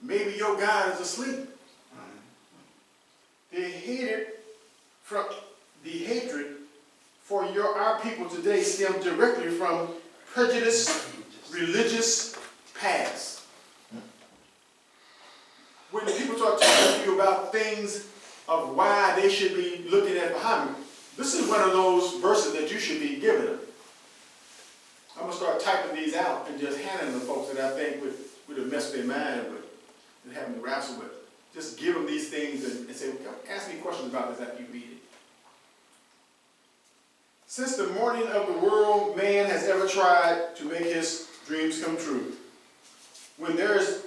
Maybe your God is asleep. The hatred for our people today stems directly from prejudice, religious past. When people start talking to you about things of why they should be looking at Muhammad, this is one of those verses that you should be giving them. I'm going to start typing these out and just handing them to folks that I think would have messed their mind with and having to wrestle with. Just give them these things and say, ask me questions about this after you read it. Since the morning of the world, man has ever tried to make his dreams come true. When there is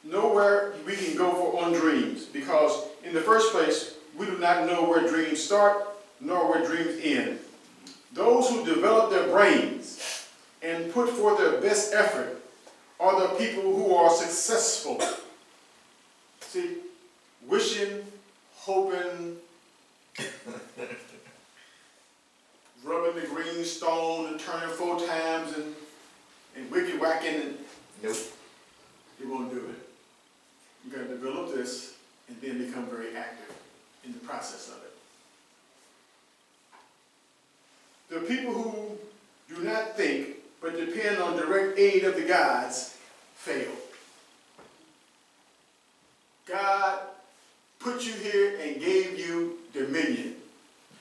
nowhere we can go on dreams, because in the first place, we do not know where dreams start nor where dreams end. Those who develop their brains and put forth their best effort are the people who are successful. See, wishing, hoping, rubbing the green stone and turning 4 times and wicky-whacking, and Nope. you won't do it. You got to develop this and then become very active in the process of it. The people who do not think but depend on direct aid of the gods fail. God put you here and gave you dominion.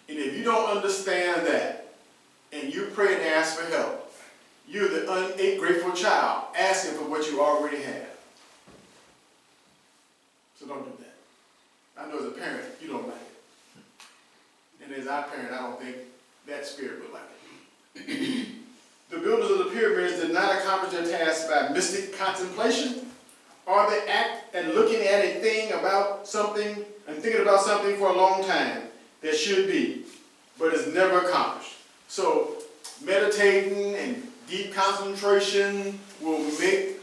And if you don't understand that, and you pray and ask for help, you're the ungrateful child asking for what you already have. So don't do that. I know as a parent, you don't like it. And as our parent, I don't think that spirit would like it. The builders of the pyramids did not accomplish their task by mystic contemplation, or they act and looking at a thing about something and thinking about something for a long time that should be, but is never accomplished. So meditating and deep concentration will make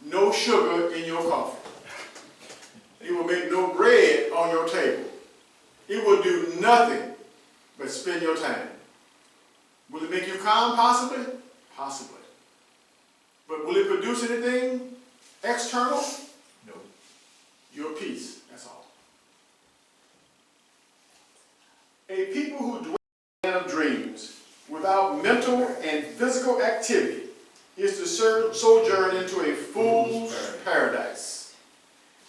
no sugar in your coffee. It will make no bread on your table. It will do nothing but spend your time. Will it make you calm? Possibly. Possibly. But will it produce anything external? No. Your peace, that's all. A people who dwell in a land of dreams without mental and physical activity is to sojourn into a fool's paradise.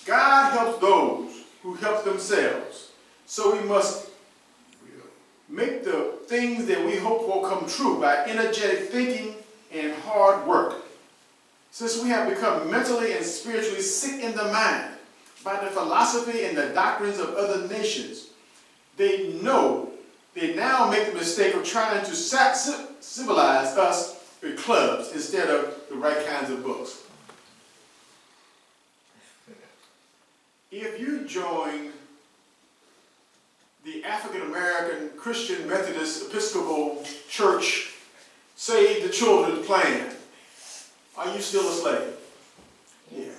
God helps those who help themselves. So we must make the things that we hope will come true by energetic thinking and hard work. Since we have become mentally and spiritually sick in the mind by the philosophy and the doctrines of other nations, they now make the mistake of trying to civilize us with clubs instead of the right kinds of books. If you join the African American Christian Methodist Episcopal Church Save the Children plan, are you still a slave? Yeah.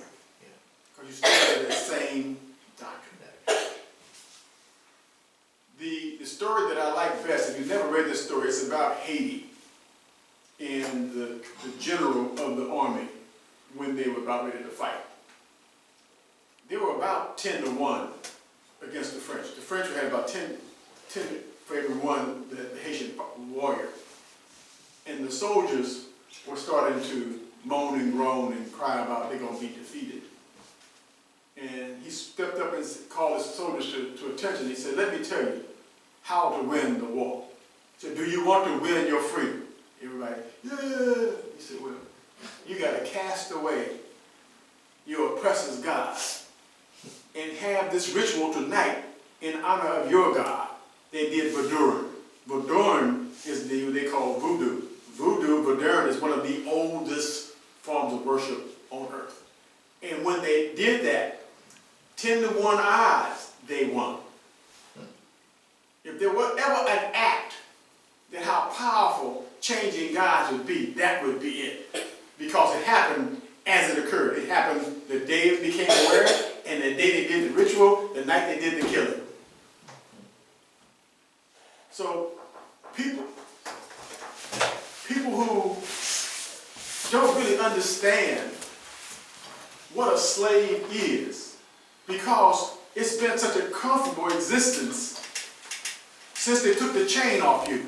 Because you still have that same doctrine. The story that I like best, if you've never read this story, it's about Haiti and the general of the army when they were about ready to fight. They were about 10-1 against the French. The French had about 10 for every one, the Haitian warrior. And the soldiers were starting to moan and groan and cry about they're going to be defeated. And he stepped up and called his soldiers to attention. He said, let me tell you how to win the war. He said, do you want to win your freedom? Everybody, yeah. He said, well, you got to cast away your oppressor's God and have this ritual tonight in honor of your God. They did Vodun. Vodun is what they call voodoo. Vodun is one of the oldest forms of worship on earth. And when they did that, 10-1 odds, they won. If there were ever an act that how powerful changing gods would be, that would be it. Because it happened as it occurred. It happened the day it became aware, and the day they did the ritual, the night they did the killing. So people who don't really understand what a slave is, because it's been such a comfortable existence since they took the chain off you.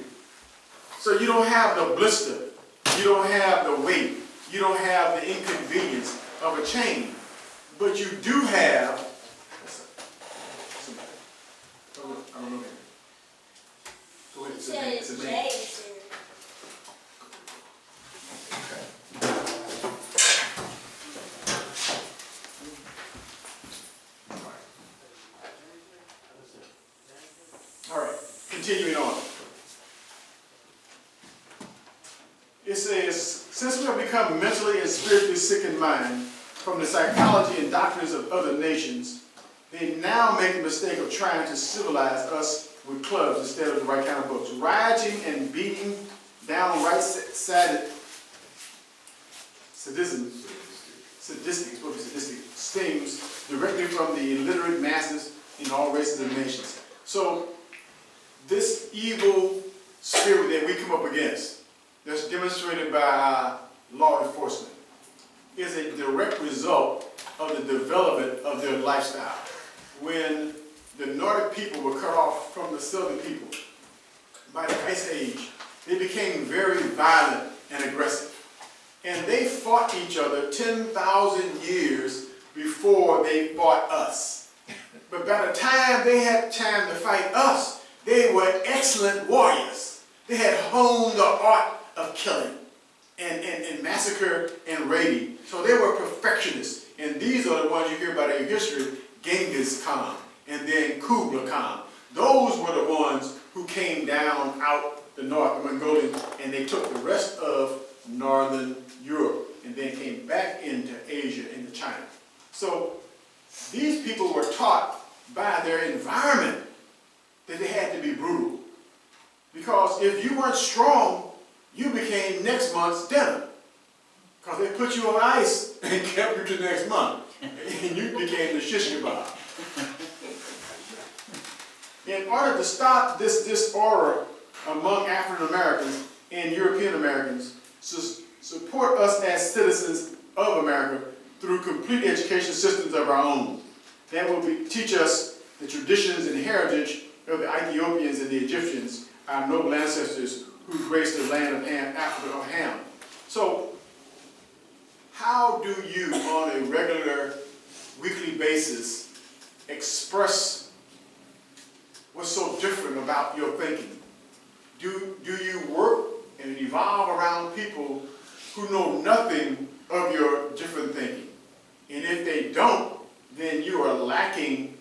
So you don't have the blister, you don't have the weight, you don't have the inconvenience of a chain, but you do have, I don't know. Go ahead, it's a name. All right, continuing on. It says, since we have become mentally and spiritually sick in mind from the psychology and doctrines of other nations, they now make the mistake of trying to civilize us with clubs instead of the right kind of books. Rioting and beating down right-sided sadistic stings directly from the illiterate masses in all races and nations. So this evil spirit that we come up against, that's demonstrated by law enforcement, is a direct result of the development of their lifestyle. When the Nordic people were cut off from the southern people by the Ice Age, they became very violent and aggressive. And they fought each other 10,000 years before they fought us. But by the time they had time to fight us, they were excellent warriors. They had honed the art of killing and massacre and raiding. So they were perfectionists. And these are the ones you hear about in history, Genghis Khan and then Kublai Khan. Those were the ones who came down out the north, the Mongolians, and they took the rest of northern Europe and then came back into Asia, into China. So these people were taught by their environment that they had to be brutal. Because if you weren't strong, you became next month's dinner. Because they put you on ice and kept you to next month. And you became the shish kebab. In order to stop this disorder among African Americans and European Americans, support us as citizens of America through complete education systems of our own. That will teach us the traditions and heritage of the Ethiopians and the Egyptians, our noble ancestors who graced the land of Africa or Ham. So, how do you, on a regular, weekly basis, express what's so different about your thinking? Do you work and evolve around people who know nothing of your different thinking? And if they don't, then you are lacking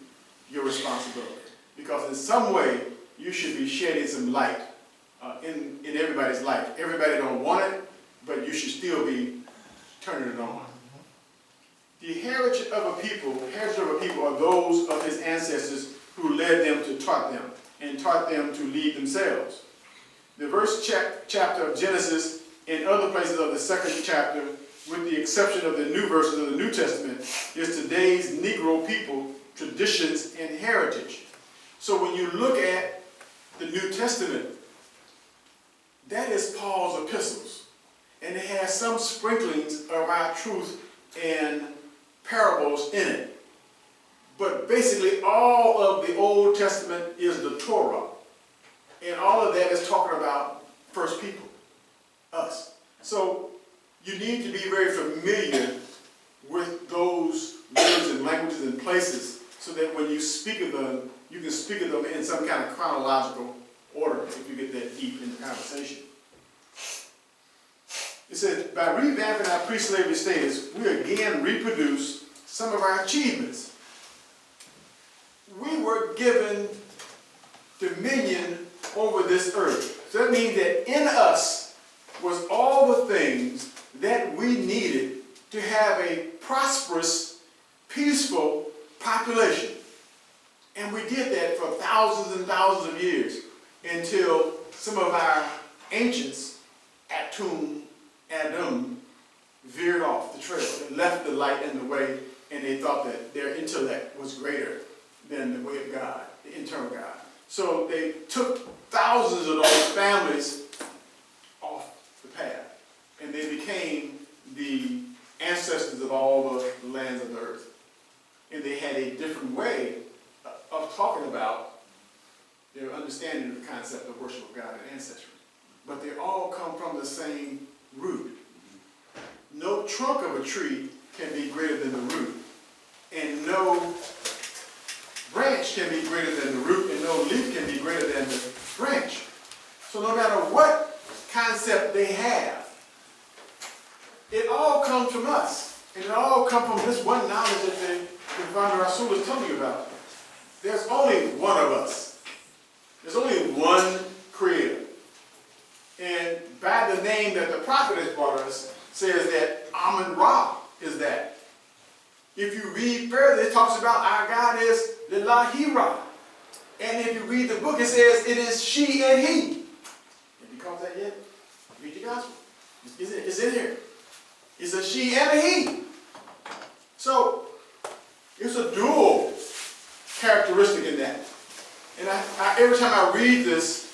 your responsibility. Because in some way, you should be shedding some light in everybody's life. Everybody don't want it, but you should still be turning it on. The heritage of a people are those of his ancestors who led them to taught them, and taught them to lead themselves. The verse chapter of Genesis and other places of the second chapter, with the exception of the new verses of the New Testament, is today's Negro people, traditions, and heritage. So when you look at the New Testament, that is Paul's epistles. And it has some sprinklings of our truth and parables in it. But basically all of the Old Testament is the Torah. And all of that is talking about first people, us. So you need to be very familiar with those words and languages and places so that when you speak of them, you can speak of them in some kind of chronological order if you get that deep in the conversation. It says, by revamping our pre-slavery status, we again reproduce some of our achievements. We were given dominion over this earth. So that means that in us was all the things that we needed to have a prosperous, peaceful population. And we did that for thousands and thousands of years until some of our ancients, Adam, veered off the trail. They left the light and the way, and they thought that their intellect was greater than the way of God, the internal God. So they took thousands of those families off the path, and they became the ancestors of all the lands of the earth. And they had a different way of talking about their understanding of the concept of worship of God and ancestry. But they all come from the same root. No trunk of a tree can be greater than the root. And no branch can be greater than the root, and no leaf can be greater than the branch. So no matter what concept they have, it all comes from us. And it all comes from this one knowledge that the Founder Rasul is telling you about. There's only one of us. There's only one Creator. And by the name that the prophet has brought us, says that Amun-Ra is that. If you read further, it talks about our God is Lillahi-Ra. And if you read the book, it says it is she and he. Have you caught that yet? Read your gospel. It's in here. It's a she and a he. So, it's a dual characteristic in that. And every time I read this,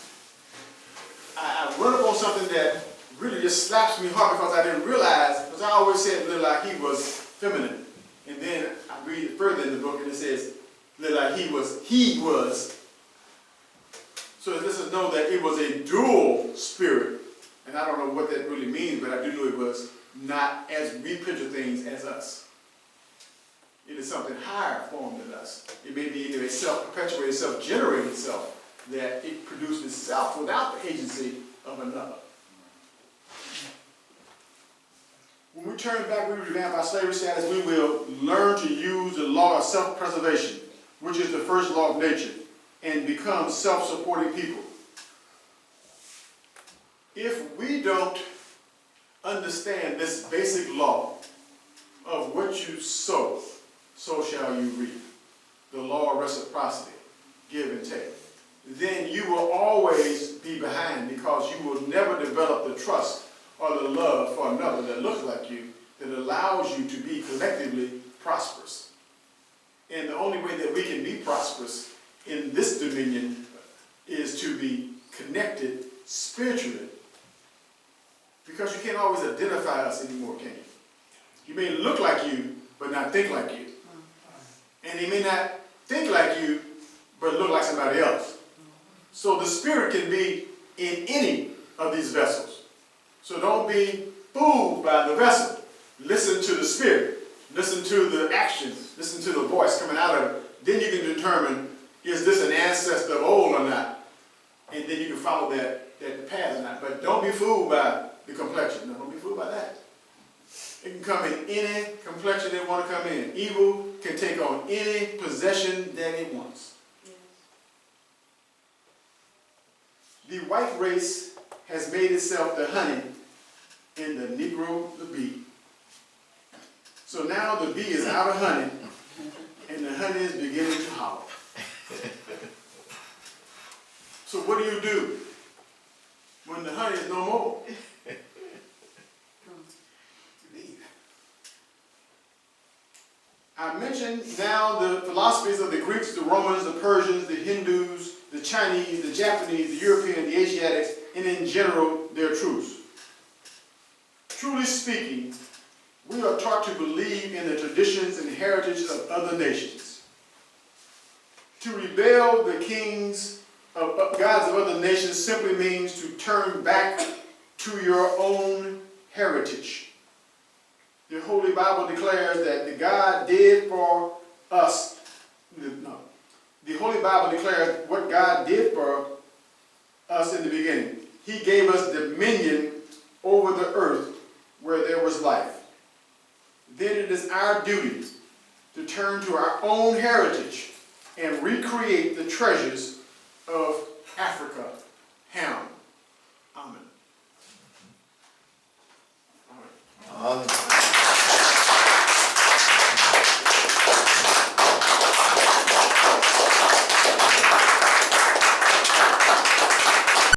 I run up on something that really just slaps me hard because I didn't realize, because I always said Lillahi was feminine. And then I read it further in the book and it says Lillahi was he was. So it lets us know that it was a dual spirit. And I don't know what that really means, but I do know it was not as we picture things as us. It is something higher form than us. It may be either a self-perpetuated, self-generated self that it produced itself without the agency of another. When we turn back, we revamp our slavery status, we will learn to use the law of self-preservation, which is the first law of nature, and become self-supporting people. If we don't understand this basic law of what you sow, so shall you reap, the law of reciprocity, give and take, then you will always be behind because you will never develop the trust or the love for another that looks like you, that allows you to be collectively prosperous. And the only way that we can be prosperous in this dominion is to be connected spiritually. Because you can't always identify us anymore, can you? You may look like you, but not think like you. And he may not think like you, but look like somebody else. So the spirit can be in any of these vessels. So don't be fooled by the vessel. Listen to the spirit. Listen to the actions. Listen to the voice coming out of it. Then you can determine, is this an ancestor of old or not? And then you can follow that path or not. But don't be fooled by the complexion. No, don't be fooled by that. It can come in any complexion they want to come in. Evil can take on any possession that it wants. The white race has made itself the honey and the Negro the bee. So now the bee is out of honey and the honey is beginning to holler. So what do when the honey is no more? I mentioned now the philosophies of the Greeks, the Romans, the Persians, the Hindus, the Chinese, the Japanese, the European, the Asiatics, and in general, their truths. Truly speaking, we are taught to believe in the traditions and heritage of other nations. To rebel the kings of gods of other nations simply means to turn back to your own heritage. The Holy Bible declares that the God did for us, the Holy Bible declares what God did for us in the beginning. He gave us dominion over the earth where there was life. Then it is our duty to turn to our own heritage and recreate the treasures of Africa. Ham. Amen. Amen.